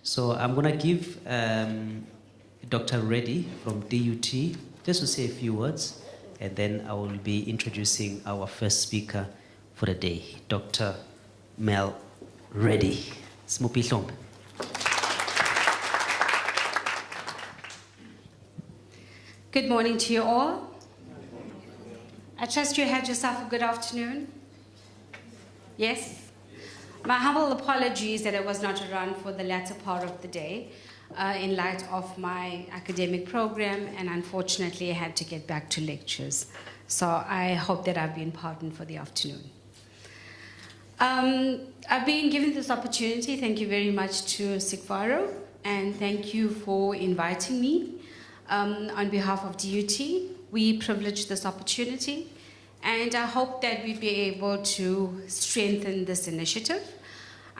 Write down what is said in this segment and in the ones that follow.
So I'm going to give Dr. Reddy from DUT just to say a few words, and then I will be introducing our first speaker for the day, Dr. Mel Reddy. Smupi Hlombe. Good morning to you all. I trust you had yourself a good afternoon. Yes? My humble apologies that I was not around for the latter part of the day in light of my academic program, and unfortunately I had to get back to lectures. So I hope that I've been pardoned for the afternoon. I've been given this opportunity. Thank you very much to Sikvaro, and thank you for inviting me. On behalf of DUT, we privilege this opportunity, and I hope that we'll be able to strengthen this initiative.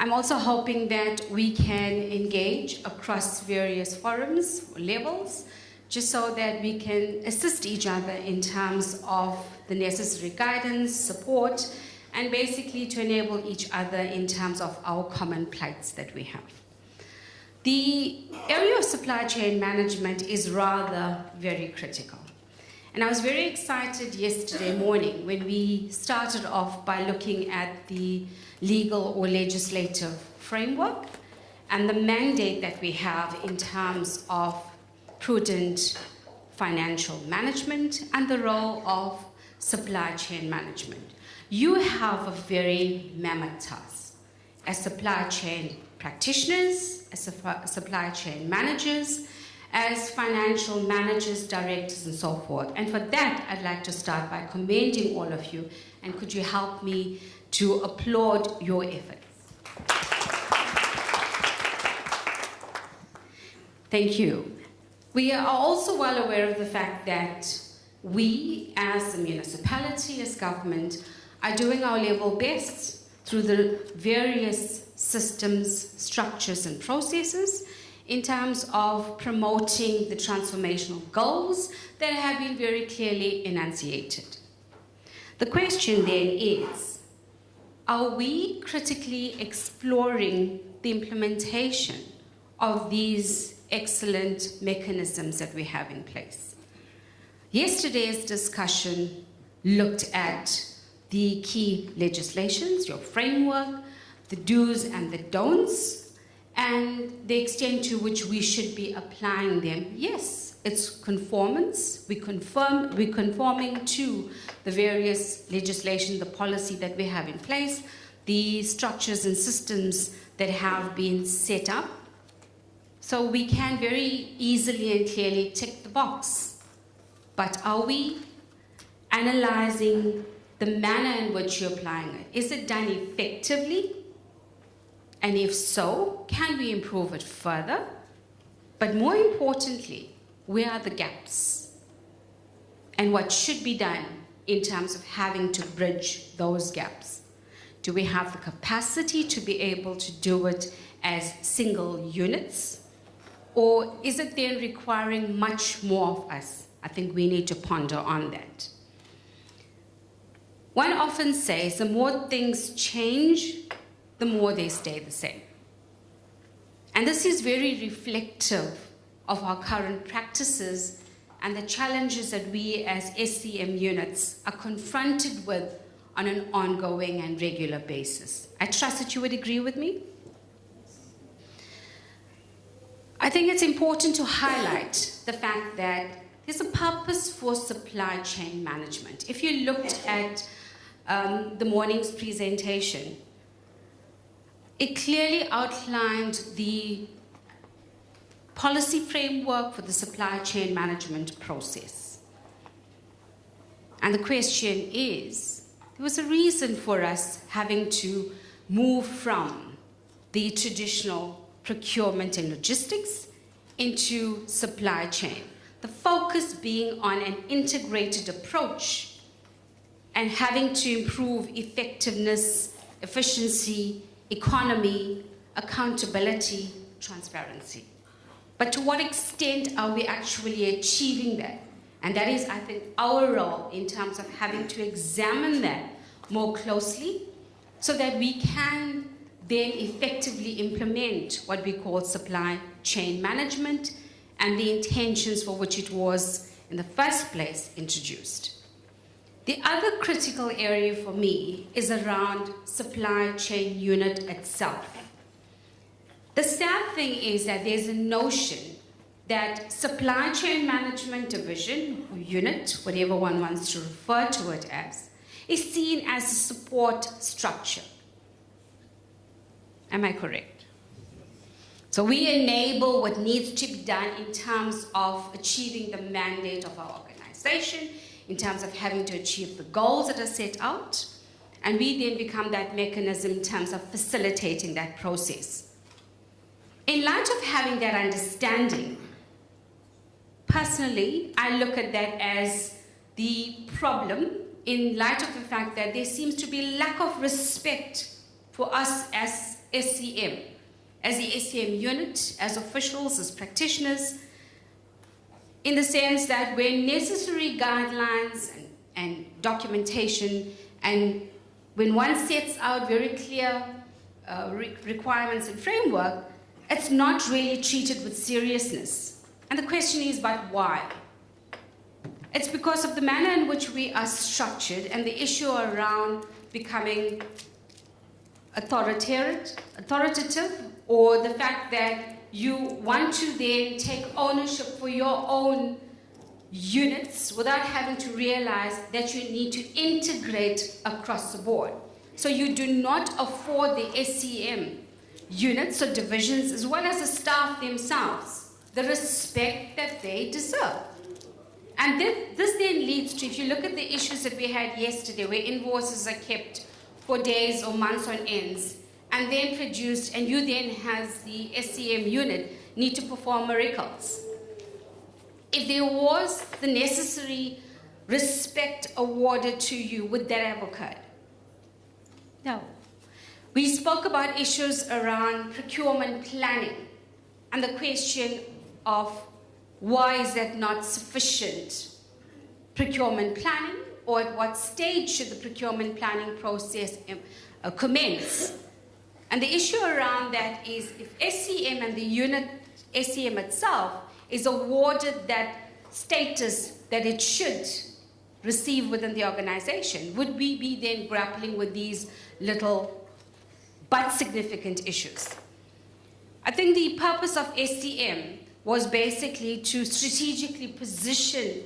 I'm also hoping that we can engage across various forums, levels, just so that we can assist each other in terms of the necessary guidance, support, and basically to enable each other in terms of our common plights that we have. The area of supply chain management is rather very critical. And I was very excited yesterday morning when we started off by looking at the legal or legislative framework and the mandate that we have in terms of prudent financial management and the role of supply chain management. You have a very mammoth task as supply chain practitioners, as supply chain managers, as financial managers, directors, and so forth. And for that, I'd like to start by commending all of you, and could you help me to applaud your efforts. Thank you. We are also well aware of the fact that we, as a municipality, as government, are doing our level best through the various systems, structures, and processes in terms of promoting the transformational goals that have been very clearly enunciated. The question then is, are we critically exploring the implementation of these excellent mechanisms that we have in place? Yesterday's discussion looked at the key legislations, your framework, the do's and the don'ts, and the extent to which we should be applying them. Yes, it's conformance. We're conforming to the various legislation, the policy that we have in place, the structures and systems that have been set up. So we can very easily and clearly tick the box. But are we analyzing the manner in which you're applying it? Is it done effectively? And if so, can we improve it further? But more importantly, where are the gaps? And what should be done in terms of having to bridge those gaps? Do we have the capacity to be able to do it as single units? Or is it then requiring much more of us? I think we need to ponder on that. One often says the more things change, the more they stay the same. And this is very reflective of our current practices and the challenges that we as SCM units are confronted with on an ongoing and regular basis. I trust that you would agree with me. I think it's important to highlight the fact that there's a purpose for supply chain management. If you looked at the morning's presentation, it clearly outlined the policy framework for the supply chain management process. And the question is, there was a reason for us having to move from the traditional procurement and logistics into supply chain. The focus being on an integrated approach and having to improve effectiveness, efficiency, economy, accountability, transparency. But to what extent are we actually achieving that? And that is, I think, our role in terms of having to examine that more closely so that we can then effectively implement what we call supply chain management and the intentions for which it was in the first place introduced. The other critical area for me is around supply chain unit itself. The sad thing is that there's a notion that supply chain management division or unit, whatever one wants to refer to it as, is seen as a support structure. Am I correct? So we enable what needs to be done in terms of achieving the mandate of our organization, in terms of having to achieve the goals that are set out, and we then become that mechanism in terms of facilitating that process. In light of having that understanding, personally, I look at that as the problem in light of the fact that there seems to be lack of respect for us as SCM, as the SCM unit, as officials, as practitioners, in the sense that when necessary guidelines and documentation, and when one sets out very clear requirements and framework, it's not really treated with seriousness. And the question is, but why? It's because of the manner in which we are structured and the issue around becoming authoritative, or the fact that you want to then take ownership for your own units without having to realize that you need to integrate across the board. So you do not afford the SCM units or divisions, as well as the staff themselves, the respect that they deserve. And this then leads to, if you look at the issues that we had yesterday, where invoices are kept for days or months on ends, and then produced, and you then, as the SCM unit, need to perform miracles. If there was the necessary respect awarded to you, would that have occurred? No. We spoke about issues around procurement planning and the question of why is that not sufficient procurement planning, or at what stage should the procurement planning process commence? And the issue around that is, if SCM and the unit SCM itself is awarded that status that it should receive within the organization, would we be then grappling with these little but significant issues? I think the purpose of SCM was basically to strategically position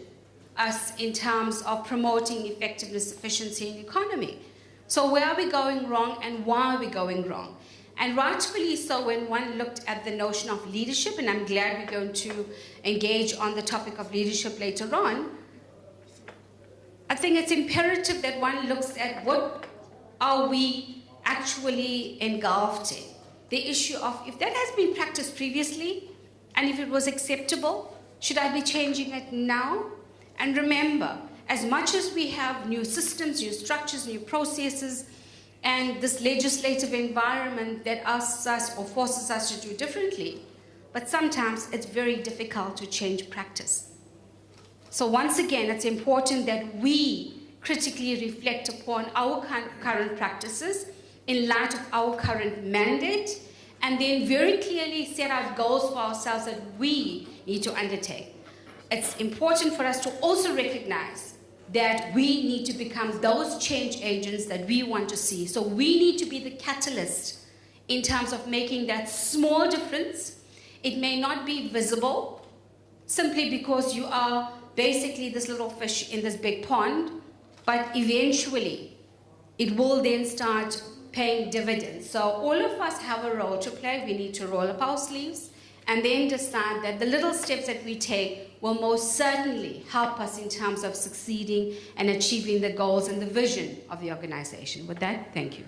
us in terms of promoting effectiveness, efficiency, and economy. So where are we going wrong, and why are we going wrong? And rightfully so, when one looked at the notion of leadership, and I'm glad we're going to engage on the topic of leadership later on, I think it's imperative that one looks at what are we actually engulfed in. The issue of, if that has been practiced previously, and if it was acceptable, should I be changing it now? And remember, as much as we have new systems, new structures, new processes, and this legislative environment that asks us or forces us to do differently, but sometimes it's very difficult to change practice. So once again, it's important that we critically reflect upon our current practices in light of our current mandate, and then very clearly set out goals for ourselves that we need to undertake. It's important for us to also recognize that we need to become those change agents that we want to see. So we need to be the catalyst in terms of making that small difference. It may not be visible, simply because you are basically this little fish in this big pond, but eventually it will then start paying dividends. So all of us have a role to play. We need to roll up our sleeves and then decide that the little steps that we take will most certainly help us in terms of succeeding and achieving the goals and the vision of the organization. With that, thank you.